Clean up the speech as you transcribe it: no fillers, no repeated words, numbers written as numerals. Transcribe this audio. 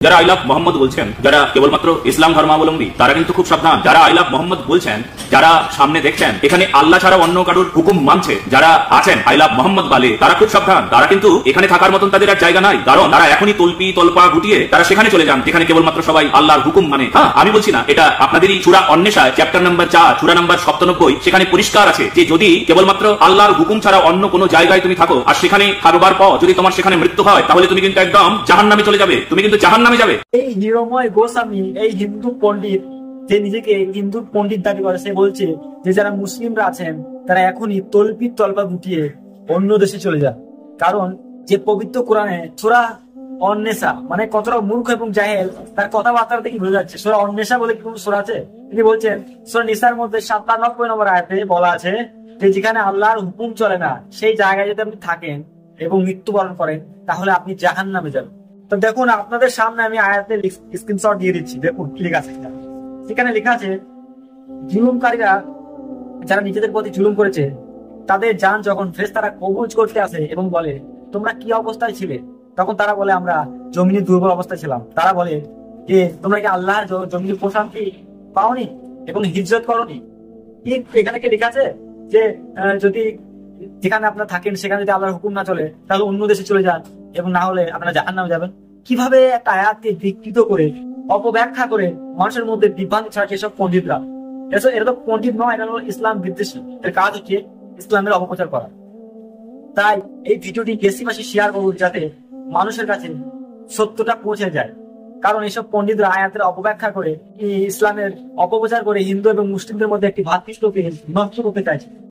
যারা I love Mohammad বলছেন, যারা কেবলমাত্র ইসলাম ধর্মাবলম্বী, তারা কিন্তু খুব সাবধান। যারা আই লাভ মোহাম্মদ বলছেন, যারা সামনে দেখছেন এখানে আল্লাহ ছাড়া অন্য কারোর হুকুম মানছে, যারা আছেন আই লাভ মোহাম্মদ বলে, তারা খুব সাবধান। তারা কিন্তু এখানে থাকার মতন তাদের আর জায়গা নাই, কারণ তারা এখনই তলপি তলপা গুটিয়ে তারা সেখানে চলে যান যেখানে কেবলমাত্র সবাই আল্লাহর হুকুম মানে। হ্যাঁ, আমি বলছি না, এটা আপনাদেরই সূরা অন্নেসায় চ্যাপ্টার নাম্বার 4 সূরা নাম্বার 97, সেখানে পরিষ্কার আছে যে যদি কেবলমাত্র আল্লাহর হুকুম ছাড়া অন্য কোনো জায়গায় তুমি থাকো আর সেখানে থাকবার পর যদি তোমার সেখানে মৃত্যু হয়, তাহলে তুমি কিন্তু একদম জাহান্নামে চলে যাবে, তুমি কিন্তু জাহান্নামে যাবে। এই নিরময় গোস্বামী, এই হিন্দু পণ্ডিত, যে নিজেকে হিন্দু পণ্ডিত দাবি করে, সে বলছে যে যারা মুসলিমরা আছেন তারা এখনই তলপি তলপা গুটিয়ে অন্য দেশে চলে যান, কারণ যে পবিত্র কোরআনে সূরা অন্নেসা, মানে কতটা মূর্খ এবং জাহেল তার কথাবার্তা দেখে বোঝা যাচ্ছে। সূরা অন্নেসা বলে কি কোনো সূরা আছে? তিনি বলছেন সূরা নিসার মধ্যে 97 নম্বর আয়াতে বলা আছে যে যেখানে আল্লাহর হুকুম চলে না সেই জায়গায় যদি আপনি থাকেন এবং মৃত্যুবরণ করেন তাহলে আপনি জাহান্নামে যাবেন। তো দেখুন, আপনাদের সামনে আমি আয়াতের স্ক্রিনশট দিয়ে দিচ্ছি, দেখুন কি লেখা আছে। সেখানে লেখা আছে জুলুমকারীরা, যারা নিজেদের প্রতি জুলুম করেছে, তাদের জান যখন ফেরেশতারা কবজ করতে আসে এবং বলে তোমরা কি অবস্থায় ছিলে, তখন তারা বলে আমরা জমিনে দুর্বল অবস্থায় ছিলাম। তারা বলে যে তোমরা কি আল্লাহর জমিনে প্রশান্তি পাওনি এবং হিজরত করনি? এখানে কি লেখা আছে যে যদি যেখানে আপনারা থাকেন সেখানে যদি আল্লাহর হুকুম না চলে তাহলে অন্য দেশে চলে যান এবং না হলে আপনারা জাহান্নামে যাবেন? কিভাবে একটা আয়াতকে বিকৃত করে অপব্যাখ্যা করে মানুষের মধ্যে বিভ্রান্তি ছড়াচ্ছে এসব পণ্ডিতরা। এটা তো পণ্ডিত নয়, এটা হলো ইসলাম বিদ্বেষী। এর কাজ হচ্ছে ইসলামের অপপ্রচার করা। তাই এই ভিডিওটি বেশি বেশি শেয়ার করুন যাতে মানুষের কাছে সত্যটা পৌঁছে যায়, কারণ এইসব পণ্ডিতরা আয়াতের অপব্যাখ্যা করে ইসলামের অপপ্রচার করে হিন্দু এবং মুসলিমদের মধ্যে একটি ভ্রাতৃত্বকে নষ্ট করতে চাইছে।